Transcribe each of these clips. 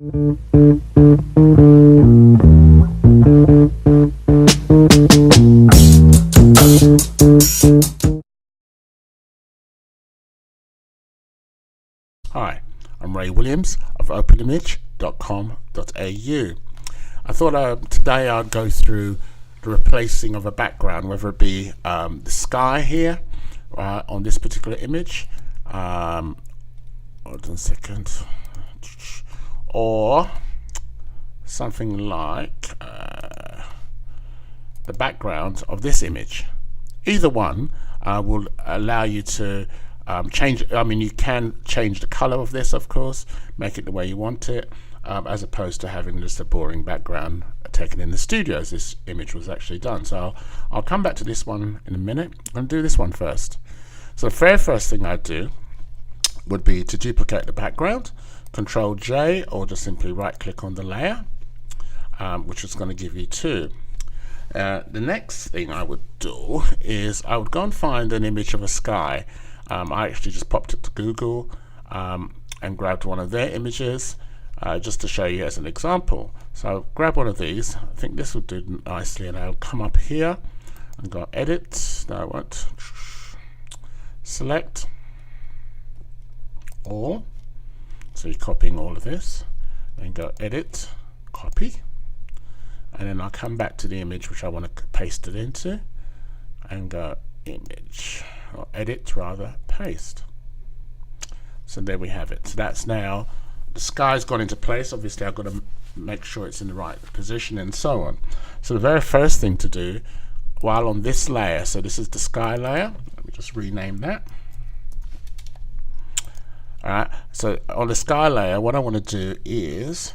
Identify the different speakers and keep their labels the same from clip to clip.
Speaker 1: Hi, I'm Ray Williams of openimage.com.au. I thought today I'd go through the replacing of a background, whether it be the sky here on this particular image, hold on a second, or something like the background of this image. Either one will allow you to change. I mean, you can change the color of this, of course, make it the way you want it, as opposed to having just a boring background taken in the studio as this image was actually done. So I'll come back to this one in a minute. I'm going to do this one first. So the very first thing I'd do would be to duplicate the background, Control J, or just simply right click on the layer, which is going to give you two. The next thing I would do is I would go and find an image of a sky. I actually just popped it to Google and grabbed one of their images just to show you as an example. So I'll grab one of these. I think this will do nicely, and I'll come up here and go edit. No, I won't. Select all. So you're copying all of this. Then go edit, copy. And then I'll come back to the image which I want to paste it into and go image, or edit rather, paste. So there we have it. So that's now, the sky's gone into place. Obviously I've got to make sure it's in the right position and so on. So the very first thing to do while on this layer, so this is the sky layer, let me just rename that. Alright, so on the sky layer what I want to do is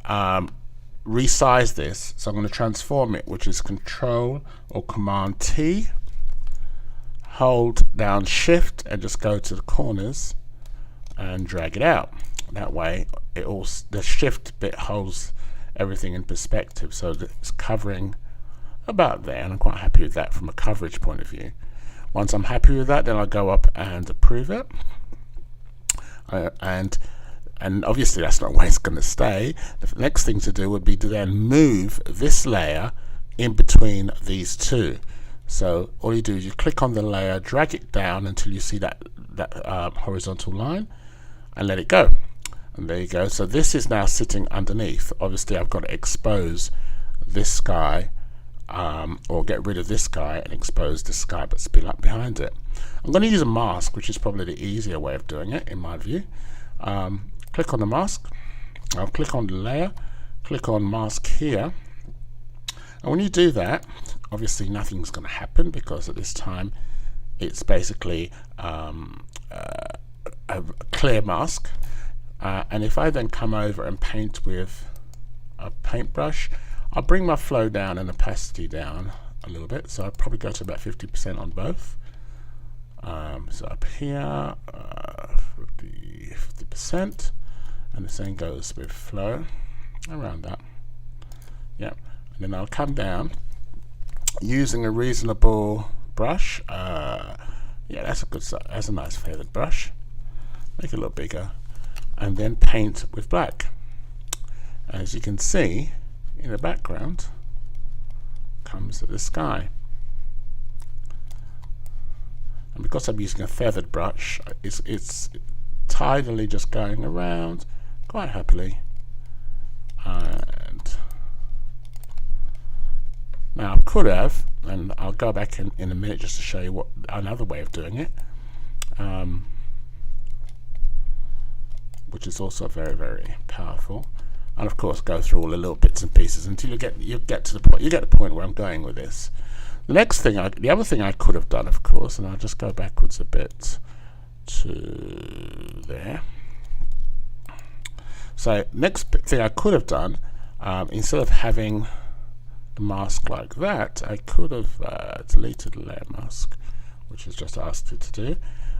Speaker 1: resize this. So I'm going to transform it, which is Control or Command T, hold down Shift and just go to the corners and drag it out. That way the Shift bit holds everything in perspective, so that it's covering about there, and I'm quite happy with that from a coverage point of view. Once I'm happy with that, then I'll go up and approve it, and obviously that's not where it's going to stay. The next thing to do would be to then move this layer in between these two. So all you do is you click on the layer, drag it down until you see that horizontal line, and let it go. And there you go. So this is now sitting underneath. Obviously I've got to expose this sky, or get rid of this sky and expose the sky that's behind it. I'm going to use a mask, which is probably the easier way of doing it in my view. Click on the mask, I'll click on the layer, click on mask here, and when you do that, obviously nothing's going to happen because at this time it's basically a clear mask. And if I then come over and paint with a paintbrush, I'll bring my flow down and opacity down a little bit, so I'll probably go to about 50% on both. So up here, 50%, and the same goes with flow, around that. Yeah, and then I'll come down using a reasonable brush. Yeah, that's a good size. That's a nice feathered brush. Make it a little bigger, and then paint with black. As you can see, in the background comes the sky. And because I'm using a feathered brush, it's tidally just going around quite happily. And now I could have, and I'll go back in a minute just to show you what another way of doing it, which is also very, very powerful. And of course go through all the little bits and pieces until you get to the point. You get the point where I'm going with this. The next thing, the other thing I could have done, of course, and I'll just go backwards a bit to there. So next thing I could have done, instead of having the mask like that, I could have deleted the layer mask, which is just asked it to do,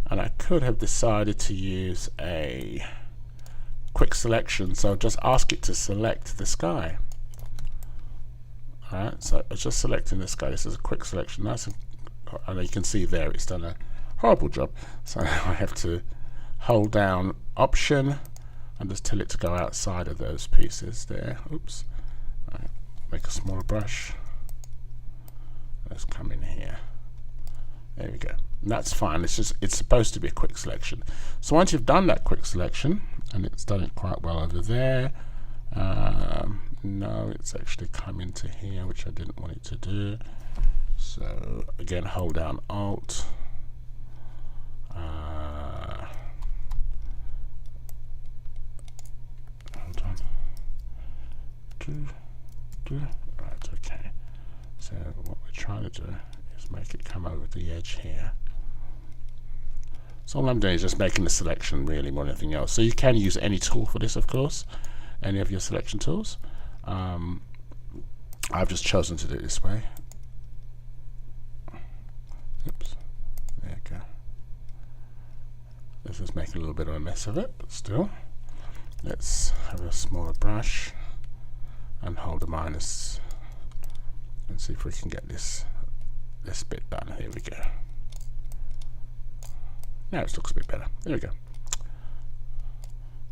Speaker 1: and I could have decided to use a quick selection, so just ask it to select the sky. Alright, so it's just selecting the sky. This is a quick selection, nice, and you can see there it's done a horrible job. So I have to hold down Option, and just tell it to go outside of those pieces there. Oops. Right. Make a smaller brush. Let's come in here. There we go. And that's fine. It's supposed to be a quick selection. So once you've done that quick selection, and it's done it quite well over there, no, it's actually come into here, which I didn't want it to do. So again, hold down Alt. Hold on. Right, okay. So what we're trying to do is make it come over the edge here. So all I'm doing is just making the selection really more than anything else. So you can use any tool for this, of course, any of your selection tools. I've just chosen to do it this way. Oops, there you go. Let's just make a little bit of a mess of it, but still. Let's have a smaller brush and hold the minus and see if we can get this bit done. Here we go. Now it looks a bit better. There we go.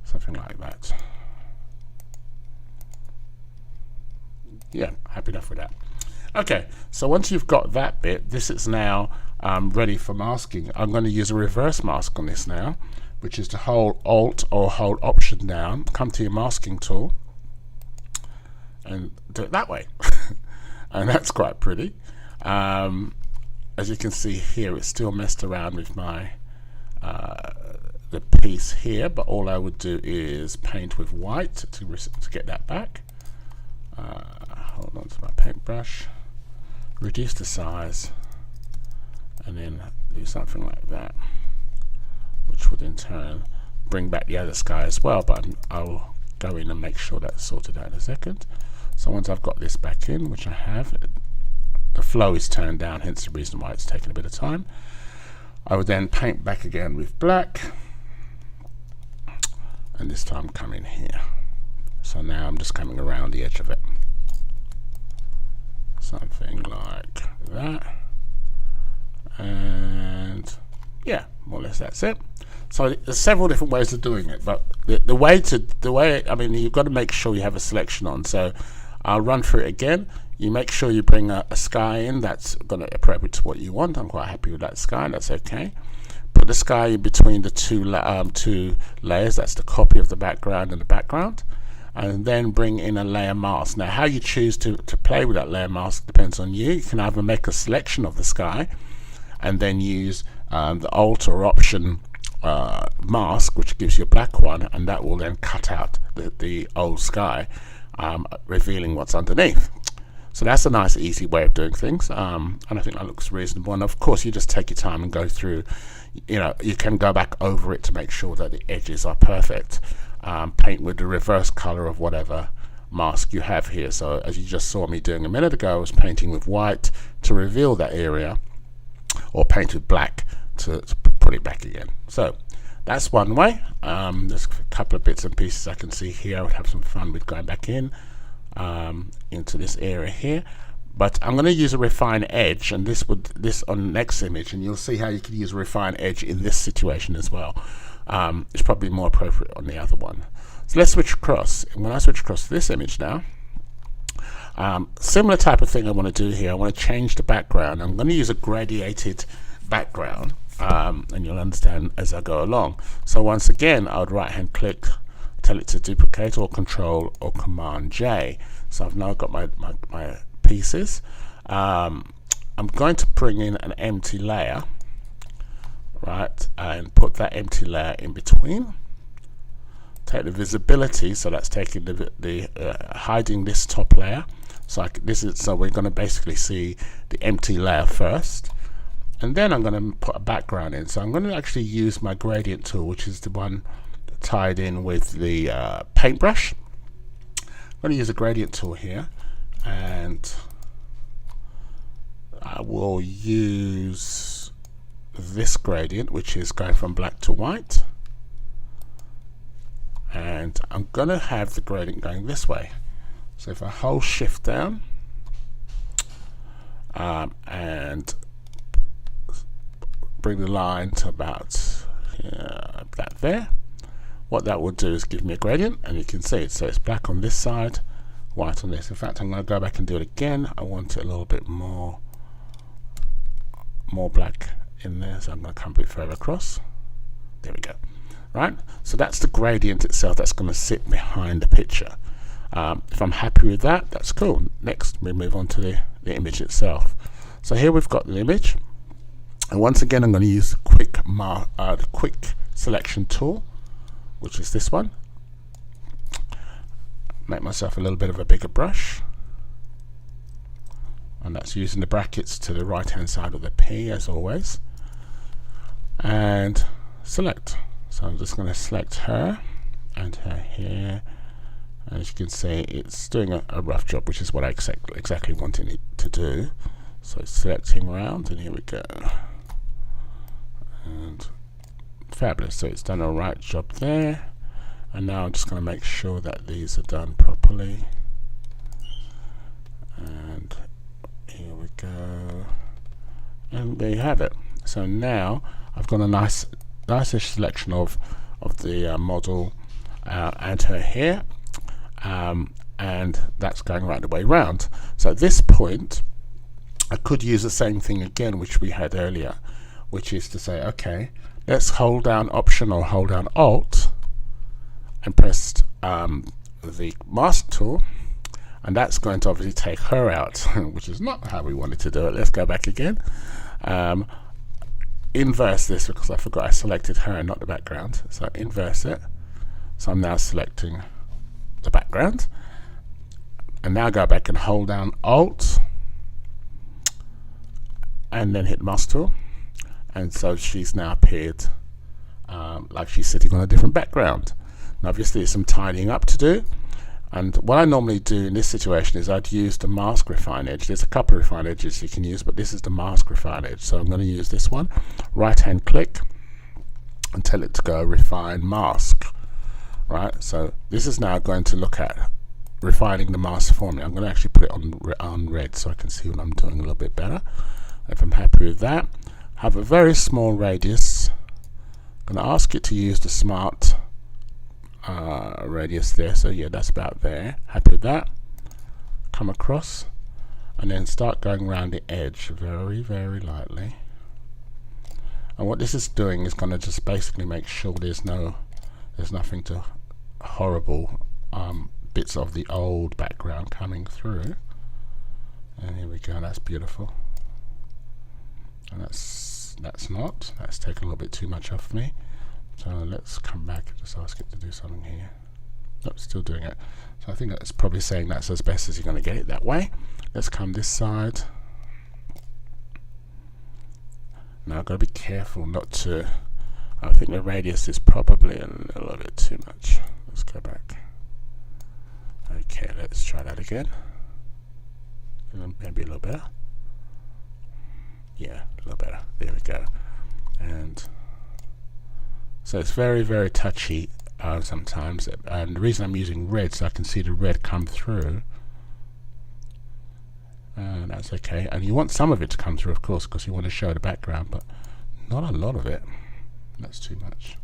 Speaker 1: Something like that. Yeah, happy enough with that. Okay, so once you've got that bit, this is now ready for masking. I'm going to use a reverse mask on this now, which is to hold Alt or hold Option down, come to your masking tool, and do it that way. And that's quite pretty. As you can see here, it's still messed around with my the piece here, but all I would do is paint with white to get that back. Hold on to my paintbrush, reduce the size, and then do something like that, which would in turn bring back the other sky as well, but I'll go in and make sure that's sorted out in a second. So once I've got this back in, which I have, the flow is turned down, hence the reason why it's taken a bit of time. I would then paint back again with black, and this time come in here. So now I'm just coming around the edge of it. Something like that. And yeah, more or less that's it. So there's several different ways of doing it, but the way I mean, you've got to make sure you have a selection on. So I'll run through it again. You make sure you bring a sky in that's going to appropriate to what you want. I'm quite happy with that sky. That's okay. Put the sky in between the two layers. That's the copy of the background and the background. And then bring in a layer mask. Now, how you choose to play with that layer mask depends on you. You can either make a selection of the sky and then use the Alt or Option mask, which gives you a black one, and that will then cut out the old sky, revealing what's underneath. So that's a nice, easy way of doing things, and I think that looks reasonable. And of course, you just take your time and go through. You know, you can go back over it to make sure that the edges are perfect. Paint with the reverse color of whatever mask you have here. So as you just saw me doing a minute ago, I was painting with white to reveal that area, or paint with black to put it back again. So that's one way. There's a couple of bits and pieces I can see here. I would have some fun with going back in into this area here, but I'm going to use a refine edge, and this on the next image, and you'll see how you can use a refine edge in this situation as well. It's probably more appropriate on the other one. So let's switch across. And when I switch across to this image now, similar type of thing I want to do here. I want to change the background. I'm going to use a gradiated background, and you'll understand as I go along. So once again, I would right hand click, tell it to duplicate, or Control or Command J. So I've now got my pieces. I'm going to bring in an empty layer, right, and put that empty layer in between. Take the visibility, so that's taking hiding this top layer. So so we're going to basically see the empty layer first, and then I'm going to put a background in. So I'm going to actually use my gradient tool, which is the one tied in with the paintbrush. I'm going to use a gradient tool here, and I will use this gradient, which is going from black to white, and I'm going to have the gradient going this way. So if I hold Shift down and bring the line to about that there, what that will do is give me a gradient, and you can see it. So it's black on this side, white on this. In fact, I'm going to go back and do it again. I want it a little bit more black in there, so I'm going to come a bit further across. There we go. Right, so that's the gradient itself that's going to sit behind the picture. If I'm happy with that, that's cool. Next, we move on to the image itself. So here we've got the image, and once again, I'm going to use the quick selection tool, which is this one. Make myself a little bit of a bigger brush, and that's using the brackets to the right hand side of the P as always, and select. So I'm just going to select her and her here, and as you can see, it's doing a rough job, which is what I exactly wanted it to do. So selecting around, and here we go, and fabulous. So it's done a right job there. And now I'm just going to make sure that these are done properly. And here we go. And there you have it. So now I've got a nice-ish selection of the model and her hair. And that's going right the way around. So at this point, I could use the same thing again, which we had earlier, which is to say, okay, let's hold down Option or hold down Alt, and press the mask tool, and that's going to obviously take her out, which is not how we wanted to do it. Let's go back again. Inverse this, because I forgot I selected her and not the background. So inverse it. So I'm now selecting the background, and now go back and hold down Alt, and then hit mask tool, and so she's now appeared like she's sitting on a different background. Now obviously there's some tidying up to do, and what I normally do in this situation is I'd use the mask refine edge. There's a couple of refine edges you can use, but this is the mask refine edge, so I'm going to use this one. Right hand click and tell it to go refine mask. Right, so this is now going to look at refining the mask for me. I'm going to actually put it on red so I can see what I'm doing a little bit better. If I'm happy with that, have a very small radius. I'm going to ask it to use the smart radius there, so yeah, that's about there. Happy with that. Come across and then start going around the edge very, very lightly. And what this is doing is going to just basically make sure there's nothing to horrible bits of the old background coming through. And here we go, that's beautiful. And that's taken a little bit too much off me. So let's come back and just ask it to do something here. Nope, still doing it. So I think that's probably saying that's as best as you're going to get it that way. Let's come this side. Now I've got to be careful not to. I think the radius is probably a little bit too much. Let's go back. Okay, let's try that again. Maybe a little better. Yeah, a little better. There we go. And so it's very, very touchy sometimes. And the reason I'm using red, so I can see the red come through. And that's okay. And you want some of it to come through, of course, because you want to show the background, but not a lot of it. That's too much.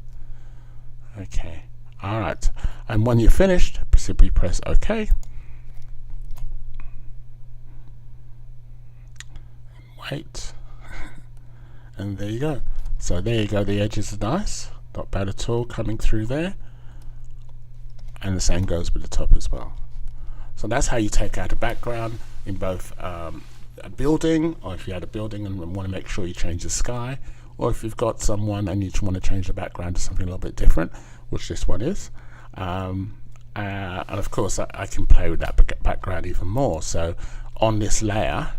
Speaker 1: Okay. All right. And when you're finished, simply press OK. Wait. And there you go. So there you go. The edges are nice. Not bad at all coming through there. And the same goes with the top as well. So that's how you take out a background in both a building, or if you had a building and want to make sure you change the sky, or if you've got someone and you just want to change the background to something a little bit different, which this one is. And of course I can play with that background even more. So on this layer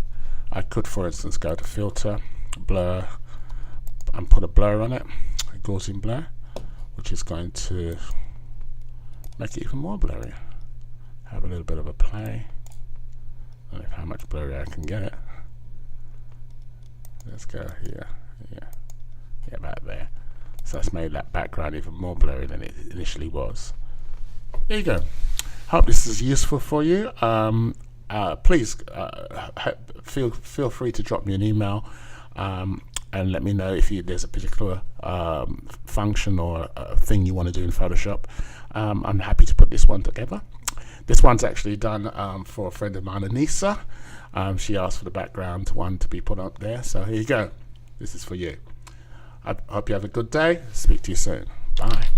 Speaker 1: I could, for instance, go to filter, blur, and put a blur on it, a Gaussian blur, which is going to make it even more blurry. Have a little bit of a play. I don't know how much blurry I can get it. Let's go here. Yeah, about there. So that's made that background even more blurry than it initially was. There you go. Hope this is useful for you. Please feel free to drop me an email and let me know if there's a particular function or a thing you want to do in Photoshop. I'm happy to put this one together. This one's actually done for a friend of mine, Anissa. She asked for the background one to be put up there, so here you go. This is for you. I hope you have a good day. Speak to you soon. Bye.